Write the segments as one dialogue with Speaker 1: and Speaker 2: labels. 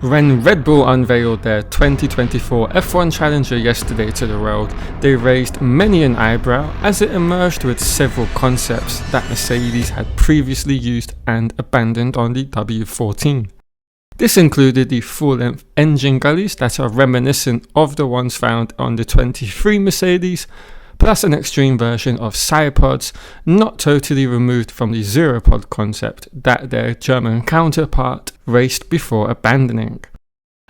Speaker 1: When Red Bull unveiled their 2024 F1 Challenger yesterday to the world, they raised many an eyebrow as it emerged with several concepts that Mercedes had previously used and abandoned on the W14. This included the full-length engine gullies that are reminiscent of the ones found on the 23 Mercedes, plus an extreme version of Sidepods, not totally removed from the Zeropod concept that their German counterpart raced before abandoning.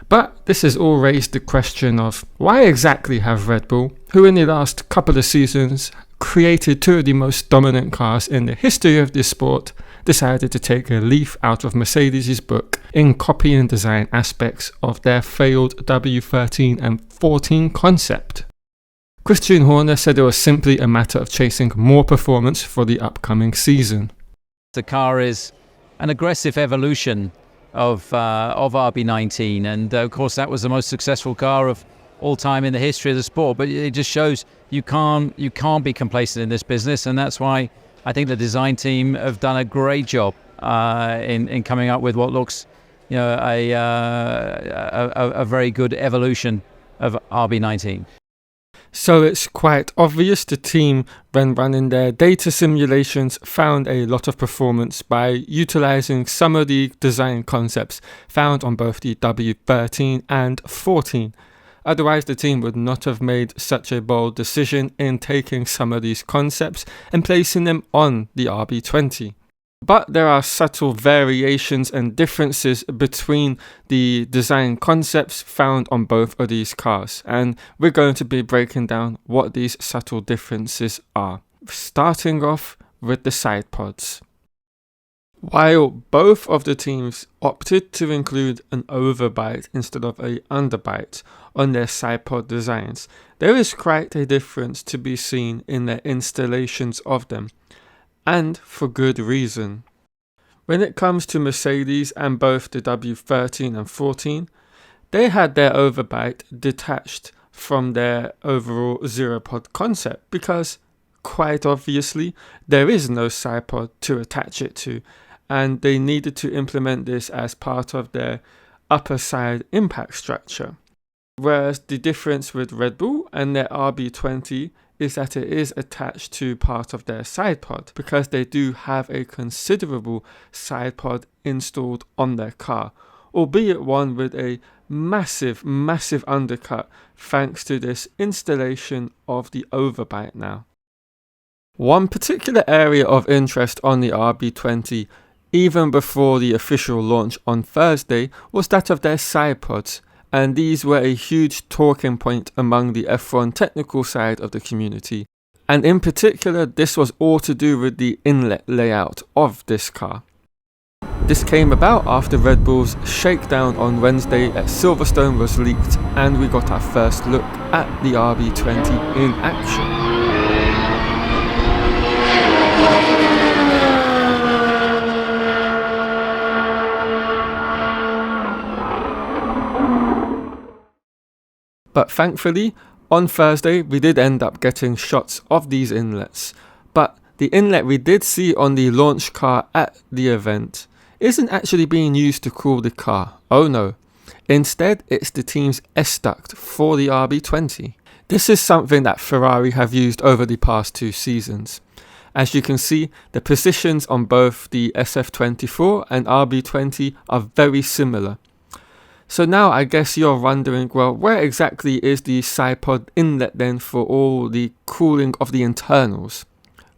Speaker 1: But this has all raised the question of why exactly have Red Bull, who in the last couple of seasons created two of the most dominant cars in the history of this sport, decided to take a leaf out of Mercedes' book in copy and design aspects of their failed W13 and 14 concept. Christian Horner said it was simply a matter of chasing more performance for the upcoming season.
Speaker 2: The car is an aggressive evolution of RB19, and of course that was the most successful car of all time in the history of the sport. But it just shows you can't be complacent in this business, and that's why I think the design team have done a great job in coming up with what looks, a very good evolution of RB19.
Speaker 1: So it's quite obvious the team, when running their data simulations, found a lot of performance by utilising some of the design concepts found on both the W13 and 14. Otherwise, the team would not have made such a bold decision in taking some of these concepts and placing them on the RB20. But there are subtle variations and differences between the design concepts found on both of these cars, and we're going to be breaking down what these subtle differences are. Starting off with the Sidepods. While both of the teams opted to include an overbite instead of an underbite on their Sidepod designs, there is quite a difference to be seen in their installations of them, and for good reason. When it comes to Mercedes and both the W13 and 14, they had their overbite detached from their overall Zeropod concept because, quite obviously, there is no Sidepod to attach it to, and they needed to implement this as part of their upper side impact structure. Whereas the difference with Red Bull and their RB20 is that it is attached to part of their Sidepod, because they do have a considerable Sidepod installed on their car, albeit one with a massive undercut thanks to this installation of the overbite now. One particular area of interest on the RB20, even before the official launch on Thursday, was that of their Sidepods, and these were a huge talking point among the F1 technical side of the community. And in particular, this was all to do with the inlet layout of this car. This came about after Red Bull's shakedown on Wednesday at Silverstone was leaked, and we got our first look at the RB20 in action. But thankfully, on Thursday we did end up getting shots of these inlets. But the inlet we did see on the launch car at the event isn't actually being used to cool the car. Oh no. Instead, it's the team's S-duct for the RB20. This is something that Ferrari have used over the past 2 seasons. As you can see, the positions on both the SF24 and RB20 are very similar. So now I guess you're wondering, well, where exactly is the Sidepod inlet then for all the cooling of the internals?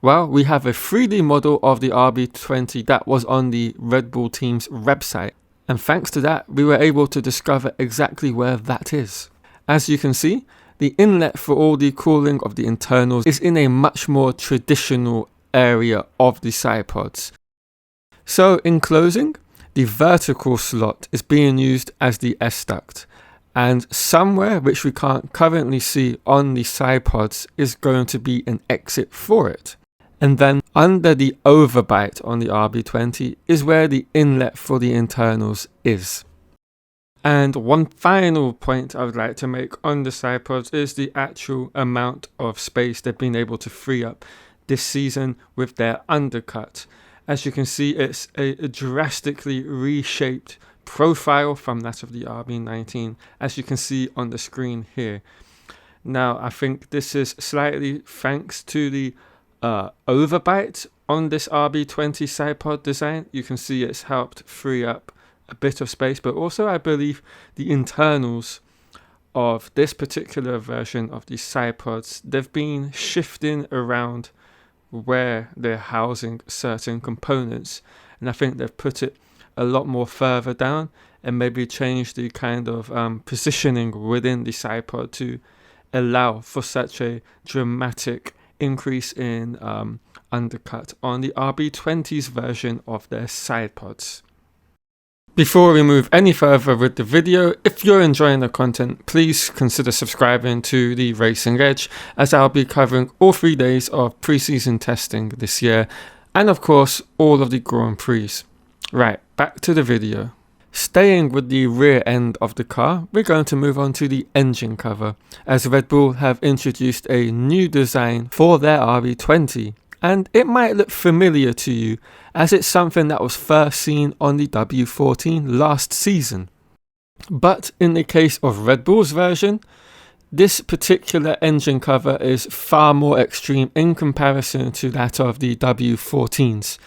Speaker 1: Well, we have a 3D model of the RB20 that was on the Red Bull team's website, and thanks to that we were able to discover exactly where that is. As you can see, the inlet for all the cooling of the internals is in a much more traditional area of the Sidepods. So in closing, the vertical slot is being used as the S-duct, and somewhere which we can't currently see on the Sidepods is going to be an exit for it. And then under the overbite on the RB20 is where the inlet for the internals is. And one final point I would like to make on the Sidepods is the actual amount of space they've been able to free up this season with their undercut. As you can see, it's a drastically reshaped profile from that of the RB19, as you can see on the screen here. Now, I think this is slightly thanks to the overbite on this RB20 Sidepod design. You can see it's helped free up a bit of space, but also I believe the internals of this particular version of the Sidepods, they've been shifting around where they're housing certain components, and I think they've put it a lot more further down and maybe changed the kind of positioning within the Sidepod to allow for such a dramatic increase in undercut on the RB20's version of their Sidepods. Before we move any further with the video, if you're enjoying the content, please consider subscribing to the Racing Edge, as I'll be covering all 3 days of pre-season testing this year, and of course all of the Grand Prix. Right, back to the video. Staying with the rear end of the car, we're going to move on to the engine cover, as Red Bull have introduced a new design for their RB20, and it might look familiar to you as it's something that was first seen on the W14 last season. But in the case of Red Bull's version, this particular engine cover is far more extreme in comparison to that of the W14's,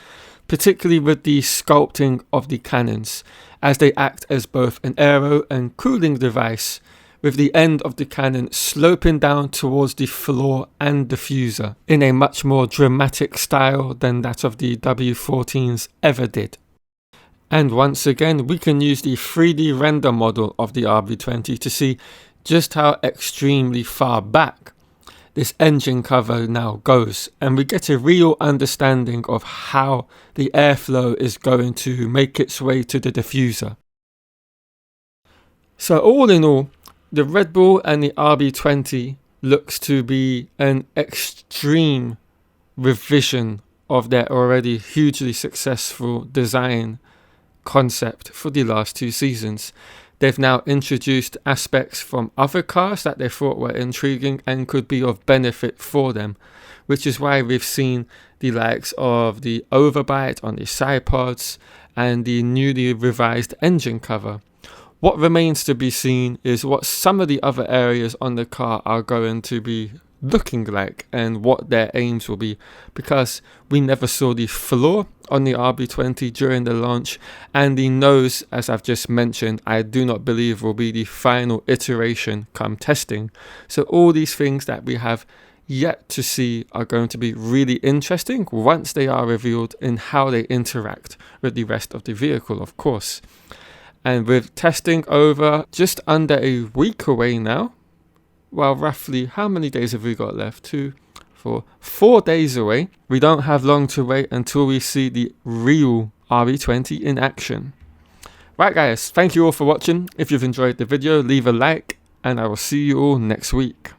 Speaker 1: particularly with the sculpting of the cannons, as they act as both an aero and cooling device, with the end of the cannon sloping down towards the floor and diffuser in a much more dramatic style than that of the W14's ever did. And once again, we can use the 3D render model of the RB20 to see just how extremely far back this engine cover now goes, and we get a real understanding of how the airflow is going to make its way to the diffuser. So all in all, the Red Bull and the RB20 looks to be an extreme revision of their already hugely successful design concept for the last 2 seasons. They've now introduced aspects from other cars that they thought were intriguing and could be of benefit for them, which is why we've seen the likes of the overbite on the Sidepods and the newly revised engine cover. What remains to be seen is what some of the other areas on the car are going to be looking like and what their aims will be, because we never saw the floor on the RB20 during the launch, and the nose, as I've just mentioned, I do not believe will be the final iteration come testing. So all these things that we have yet to see are going to be really interesting once they are revealed in how they interact with the rest of the vehicle, of course. And with testing over just under a week away now, well, roughly, how many days have we got left? 2, 4, 4 days away. We don't have long to wait until we see the real RB20 in action. Right guys, thank you all for watching. If you've enjoyed the video, leave a like, and I will see you all next week.